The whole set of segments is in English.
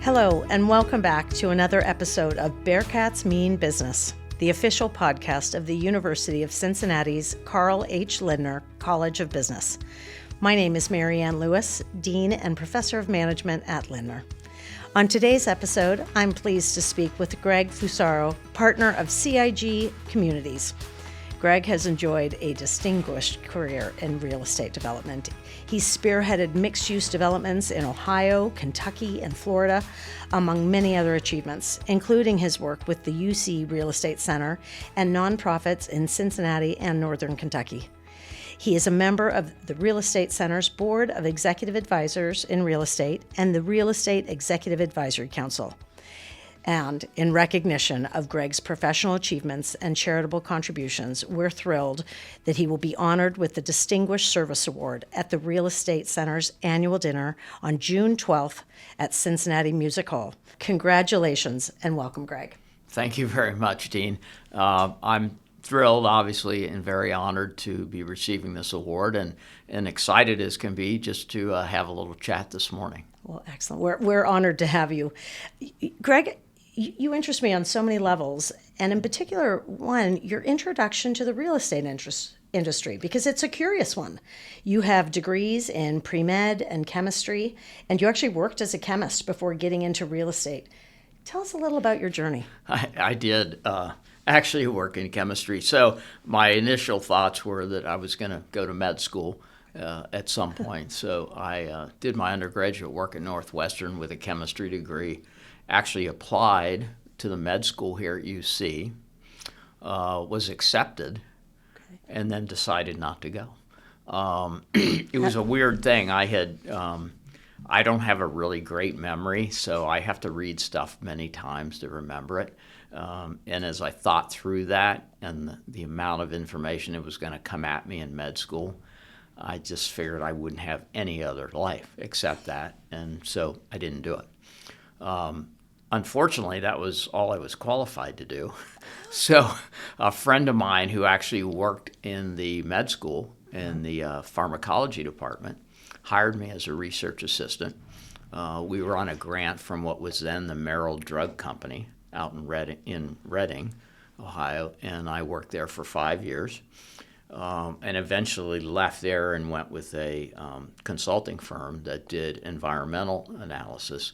Hello, and welcome back to another episode of Bearcats Mean Business, the official podcast of the University of Cincinnati's Carl H. Lindner College of Business. My name is Mary Ann Lewis, Dean and Professor of Management at Lindner. On today's episode, I'm pleased to speak with Gregg Fusaro, partner of CIG Communities. Gregg has enjoyed a distinguished career in real estate development. He's spearheaded mixed-use developments in Ohio, Kentucky, and Florida, among many other achievements, including his work with the UC Real Estate Center and nonprofits in Cincinnati and Northern Kentucky. He is a member of the Real Estate Center's Board of Executive Advisors in Real Estate and the Real Estate Executive Advisory Council. And in recognition of Gregg's professional achievements and charitable contributions, we're thrilled that he will be honored with the Distinguished Service Award at the Real Estate Center's annual dinner on June 12th at Cincinnati Music Hall. Congratulations and welcome, Gregg. Thank you very much, Dean. I'm thrilled, obviously, and very honored to be receiving this award and excited as can be just to have a little chat this morning. Well, excellent. We're honored to have you. Gregg, you interest me on so many levels, and in particular, one, your introduction to the real estate industry, because it's a curious one. You have degrees in pre-med and chemistry, and you actually worked as a chemist before getting into real estate. Tell us a little about your journey. I did actually work in chemistry. So my initial thoughts were that I was going to go to med school at some point. So I did my undergraduate work at Northwestern with a chemistry degree. Actually applied to the med school here at UC, was accepted, and then decided not to go. It was a weird thing. I don't have a really great memory, so I have to read stuff many times to remember it. And as I thought through that and the amount of information that was going to come at me in med school, I just figured I wouldn't have any other life except that, and so I didn't do it. Unfortunately, that was all I was qualified to do. So a friend of mine who actually worked in the med school in the pharmacology department hired me as a research assistant. We were on a grant from what was then the Merrill Drug Company out in Reading, Ohio, and I worked there for 5 years and eventually left there and went with a consulting firm that did environmental analysis.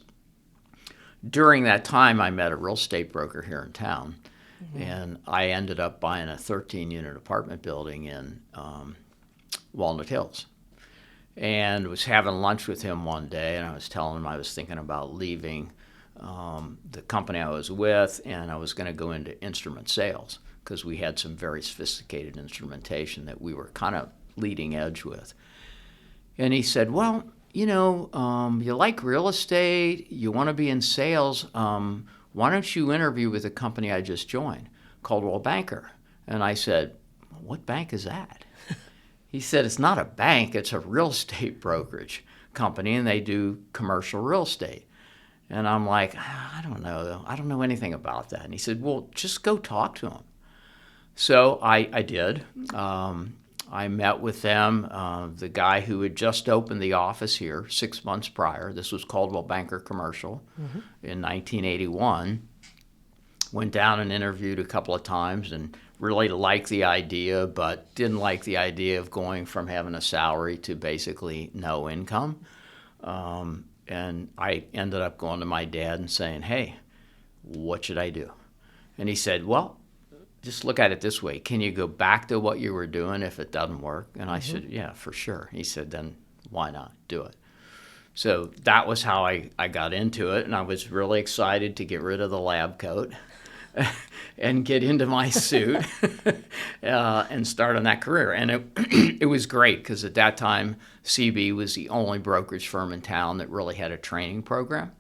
During that time, I met a real estate broker here in town, and I ended up buying a 13-unit apartment building in Walnut Hills, and was having lunch with him one day, and I was telling him I was thinking about leaving the company I was with, and I was going to go into instrument sales because we had some very sophisticated instrumentation that we were kind of leading edge with. And he said, well, you know, you like real estate, you want to be in sales, why don't you interview with a company I just joined, Coldwell Banker? And I said, what bank is that? He said, it's not a bank, it's a real estate brokerage company, and they do commercial real estate. And I'm like, I don't know anything about that. And he said, well, just go talk to him. So I did. I met with them, the guy who had just opened the office here 6 months prior. This was Coldwell Banker Commercial in 1981. Went down and interviewed a couple of times and really liked the idea, but didn't like the idea of going from having a salary to basically no income. And I ended up going to my dad and saying, hey, what should I do? And he said, well, just look at it this way. Can you go back to what you were doing if it doesn't work? And I said, yeah, for sure. He said, then why not do it? So that was how I got into it. And I was really excited to get rid of the lab coat and get into my suit and start on that career. And it was great because at that time, CB was the only brokerage firm in town that really had a training program.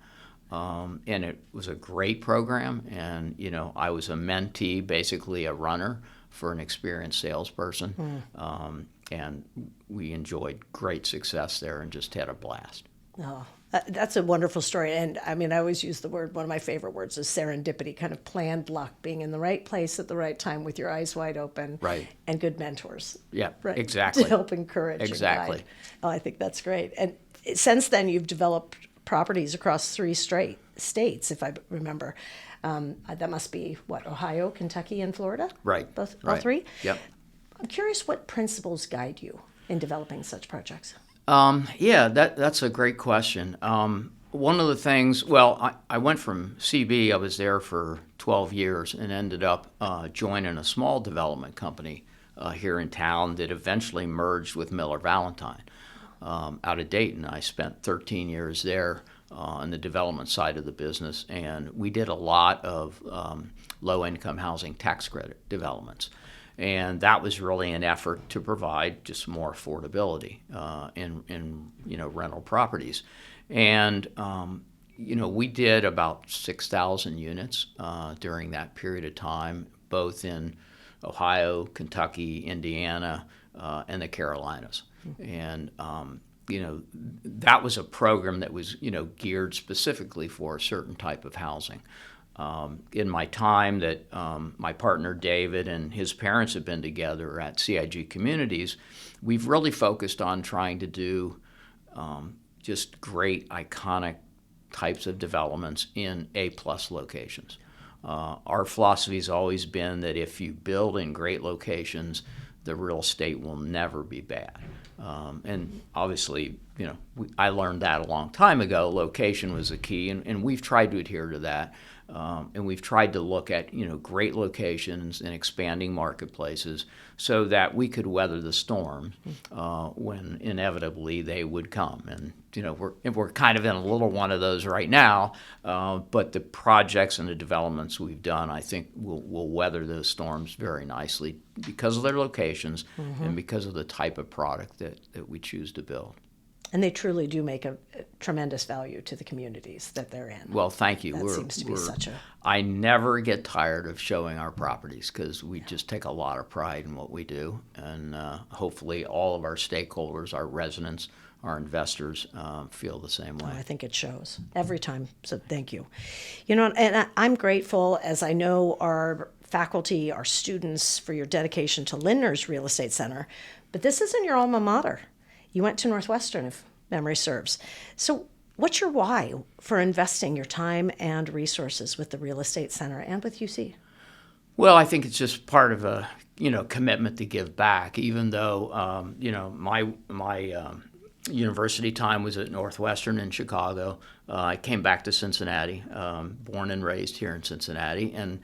And it was a great program, and I was a mentee, basically a runner for an experienced salesperson, and we enjoyed great success there and just had a blast. Oh, that's a wonderful story, and I mean, I always use the word, one of my favorite words is serendipity, kind of planned luck, being in the right place at the right time with your eyes wide open, right, and good mentors. Yeah, right, exactly. To help encourage. Exactly. And guide. Oh, I think that's great. And since then, you've developed properties across 3 states. states, if I remember. That must be, Ohio, Kentucky, and Florida? Right. All three? Yep. I'm curious what principles guide you in developing such projects. Yeah, that's a great question. One of the things, well, I went from CB, I was there for 12 years and ended up joining a small development company here in town that eventually merged with Miller Valentine out of Dayton. I spent 13 years there on the development side of the business, and we did a lot of low-income housing tax credit developments. And that was really an effort to provide just more affordability in rental properties. And we did about 6,000 units during that period of time, both in Ohio, Kentucky, Indiana, and the Carolinas. And that was a program that was geared specifically for a certain type of housing. In my time that my partner David and his parents have been together at CIG Communities, we've really focused on trying to do just great, iconic types of developments in A-plus locations. Our philosophy has always been that if you build in great locations, the real estate will never be bad. And obviously, I learned that a long time ago. Location was the key, and we've tried to adhere to that. And we've tried to look at great locations and expanding marketplaces so that we could weather the storm when inevitably they would come. And we're kind of in a little one of those right now, but the projects and the developments we've done, I think, will weather those storms very nicely because of their locations and because of the type of product that we choose to build. And they truly do make a tremendous value to the communities that they're in. Well, thank you. That seems to be such a... I never get tired of showing our properties because we just take a lot of pride in what we do. And hopefully all of our stakeholders, our residents, our investors feel the same way. I think it shows every time. So thank you. And I'm grateful, as I know our faculty, our students, for your dedication to Lindner's Real Estate Center. But this isn't your alma mater. You went to Northwestern, if memory serves. So what's your why for investing your time and resources with the Real Estate Center and with UC? Well, I think it's just part of a commitment to give back. Even though my university time was at Northwestern in Chicago, I came back to Cincinnati, born and raised here in Cincinnati, and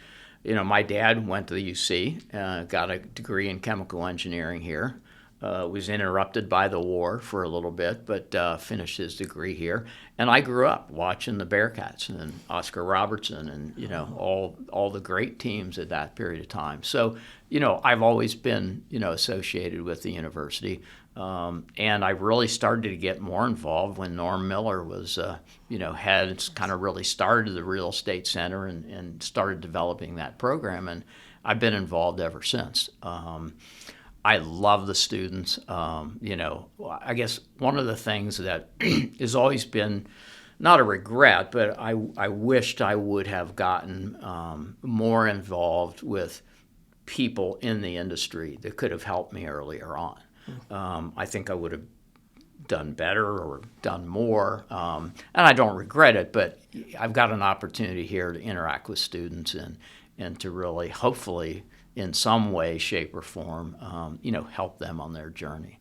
my dad went to the UC, got a degree in chemical engineering here. Was interrupted by the war for a little bit, but finished his degree here. And I grew up watching the Bearcats and Oscar Robertson and all the great teams at that period of time. So I've always been associated with the university, and I really started to get more involved when Norm Miller was had kind of really started the Real Estate Center and started developing that program, and I've been involved ever since. I love the students. I guess one of the things that has always been not a regret, but I wished I would have gotten more involved with people in the industry that could have helped me earlier on. I think I would have done better or done more, and I don't regret it, but I've got an opportunity here to interact with students and to really, hopefully, in some way, shape, or form, help them on their journey.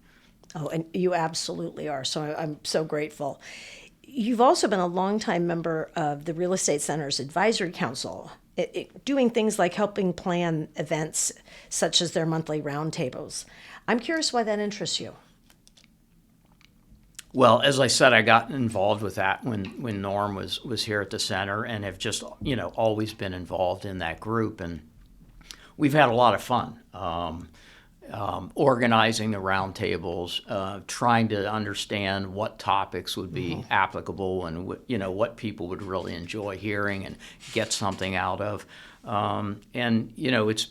Oh, and you absolutely are. So I'm so grateful. You've also been a longtime member of the Real Estate Center's Advisory Council, doing things like helping plan events such as their monthly roundtables. I'm curious why that interests you. Well, as I said, I got involved with that when Norm was here at the center, and have just always been involved in that group. And we've had a lot of fun organizing the roundtables, trying to understand what topics would be applicable and what people would really enjoy hearing and get something out of. It's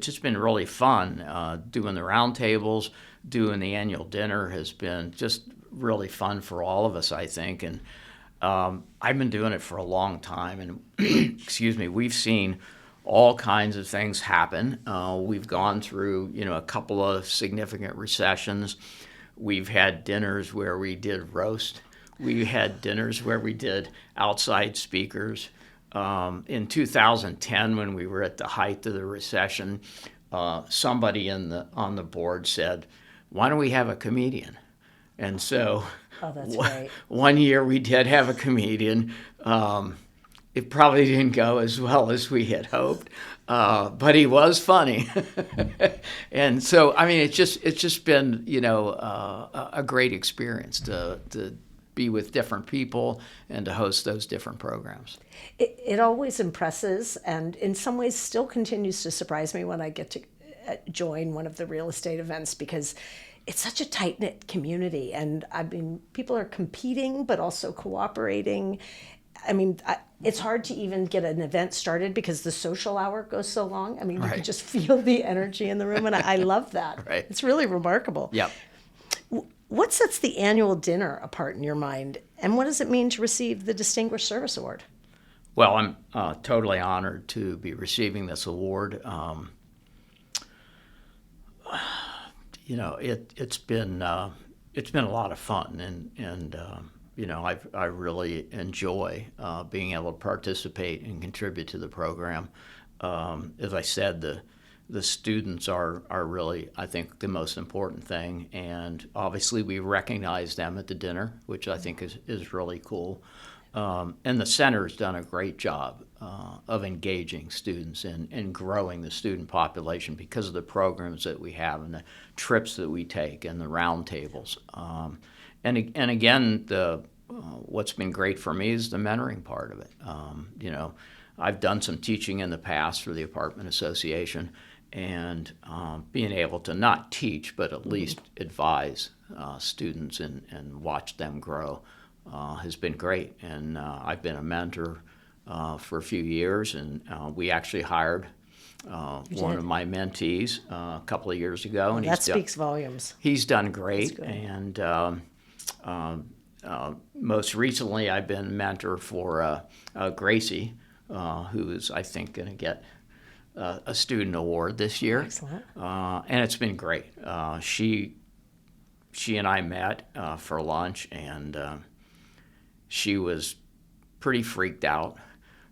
just been really fun doing the roundtables. Doing the annual dinner has been just really fun for all of us, I think. And I've been doing it for a long time, and we've seen all kinds of things happen. We've gone through, a couple of significant recessions. We've had dinners where we did roast. We had dinners where we did outside speakers. In 2010, when we were at the height of the recession, somebody on the board said, "Why don't we have a comedian?" And so Oh, that's great. one year we did have a comedian. It probably didn't go as well as we had hoped, but he was funny. And so, I mean, it's just been, a great experience to be with different people and to host those different programs. It always impresses, and in some ways still continues to surprise me when I get to join one of the real estate events, because it's such a tight-knit community. And I mean, people are competing, but also cooperating. I mean, it's hard to even get an event started because the social hour goes so long. I mean, you can just feel the energy in the room, and I love that. Right. It's really remarkable. Yep. What sets the annual dinner apart in your mind, and what does it mean to receive the Distinguished Service Award? Well, I'm totally honored to be receiving this award. It's been a lot of fun, and I really enjoy being able to participate and contribute to the program. As I said, the students are really, I think, the most important thing, and obviously we recognize them at the dinner, which I think is really cool. And the center's done a great job of engaging students and growing the student population because of the programs that we have and the trips that we take and the roundtables. And again, what's been great for me is the mentoring part of it. I've done some teaching in the past for the apartment association, and being able to not teach but at least advise students and watch them grow has been great. And I've been a mentor for a few years, and we actually hired one of my mentees a couple of years ago. And that speaks volumes. He's done great, and most recently I've been a mentor for Gracie, who is, I think, going to get a student award this year. Excellent. And it's been great. She and I met for lunch, and she was pretty freaked out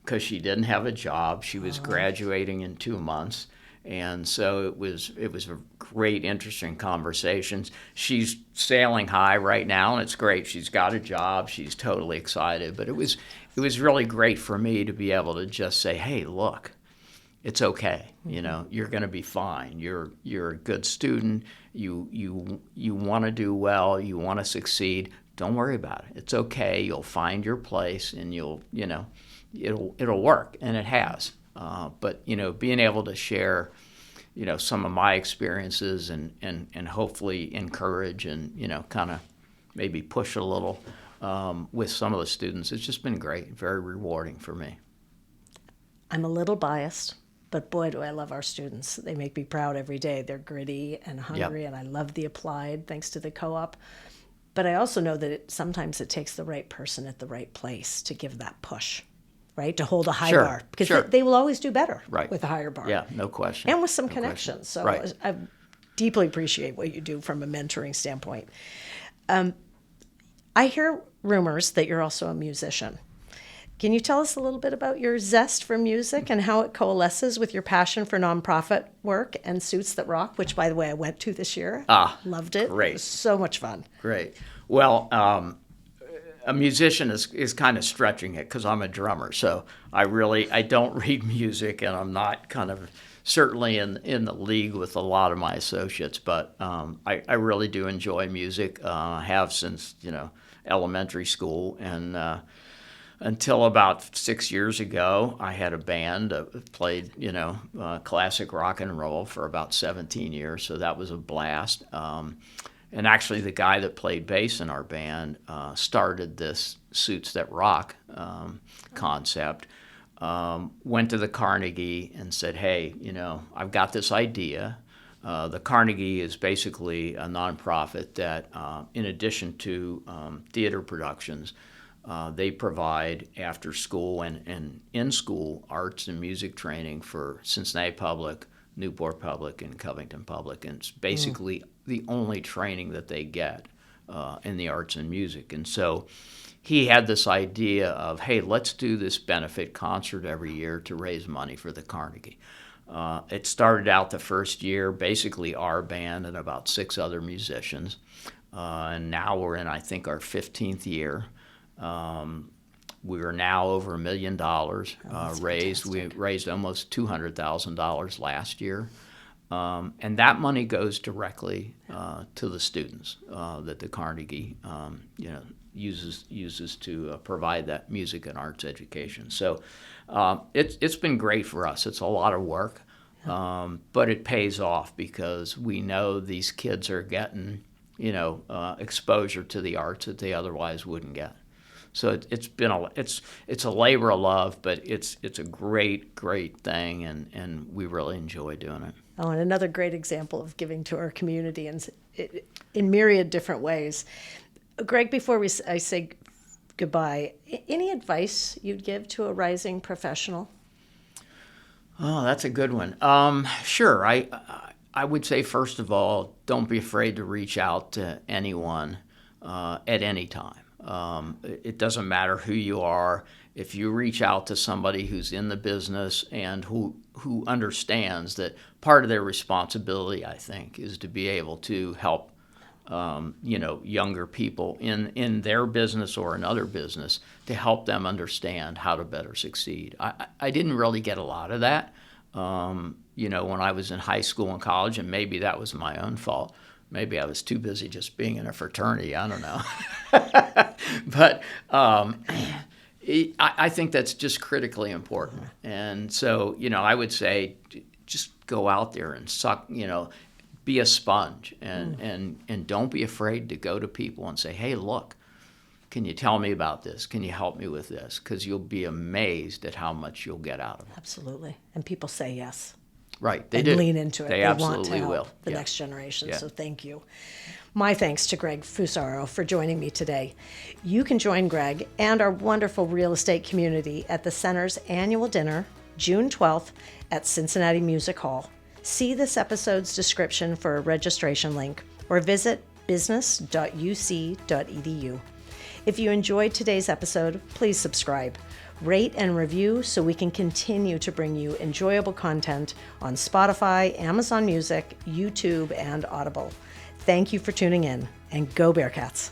because she didn't have a job. She was graduating in 2 months. And so it was a great, interesting conversations. She's sailing high right now, and it's great. She's got a job. She's totally excited. But it was really great for me to be able to just say, "Hey, look, it's okay. You're going to be fine. You're a good student. You want to do well. You want to succeed. Don't worry about it. It's okay. You'll find your place, and it'll work." And it has. But being able to share, some of my experiences and hopefully encourage and kind of maybe push a little with some of the students, it's just been great, very rewarding for me. I'm a little biased, but boy, do I love our students. They make me proud every day. They're gritty and hungry, and I love the applied, thanks to the co-op. But I also know that sometimes it takes the right person at the right place to give that push, right? To hold a high bar. Because they will always do better with a higher bar. Yeah, no question. And with some connections. So I deeply appreciate what you do from a mentoring standpoint. I hear rumors that you're also a musician. Can you tell us a little bit about your zest for music and how it coalesces with your passion for nonprofit work and Suits That Rock, which, by the way, I went to this year. Loved it. Great. It was so much fun. Great. Well, a musician is kind of stretching it because I'm a drummer. So I don't read music, and I'm not kind of certainly in the league with a lot of my associates. But I really do enjoy music. Have since elementary school, and until about 6 years ago, I had a band that played, classic rock and roll for about 17 years. So that was a blast. And actually, the guy that played bass in our band started this Suits That Rock concept. Went to the Carnegie and said, "Hey, I've got this idea." The Carnegie is basically a nonprofit that, in addition to theater productions, they provide after school and in school arts and music training for Cincinnati Public, Newport Public, and Covington Public. And it's basically the only training that they get in the arts and music. And so he had this idea of, hey, let's do this benefit concert every year to raise money for the Carnegie. It started out the first year, basically our band and about 6 other musicians. And now we're in, I think, our 15th year. We are now over $1 million raised. Fantastic. We raised almost $200,000 last year. And that money goes directly to the students that the Carnegie uses to provide that music and arts education. So it's been great for us. It's a lot of work, but it pays off because we know these kids are getting exposure to the arts that they otherwise wouldn't get. So it's a labor of love, but it's a great thing, and we really enjoy doing it. Oh, and another great example of giving to our community in myriad different ways. Greg, before I say goodbye, any advice you'd give to a rising professional? Oh, that's a good one. Sure. I would say, first of all, don't be afraid to reach out to anyone at any time. It doesn't matter who you are. If you reach out to somebody who's in the business and who understands that part of their responsibility, I think, is to be able to help younger people in their business or another business, to help them understand how to better succeed. I didn't really get a lot of that, when I was in high school and college, and maybe that was my own fault. Maybe I was too busy just being in a fraternity. I don't know. But I think that's just critically important. And so, I would say just go out there and suck, be a sponge and don't be afraid to go to people and say, hey, look, can you tell me about this? Can you help me with this? Because you'll be amazed at how much you'll get out of it. Absolutely. And people say yes. Right. They and do. lean into it. They want absolutely to help will. the Yeah. next generation. Yeah. So thank you. My thanks to Gregg Fusaro for joining me today. You can join Gregg and our wonderful real estate community at the Center's annual dinner, June 12th at Cincinnati Music Hall. See this episode's description for a registration link or visit business.uc.edu. If you enjoyed today's episode, please subscribe, rate, and review so we can continue to bring you enjoyable content on Spotify, Amazon Music, YouTube, and Audible. Thank you for tuning in, and go Bearcats!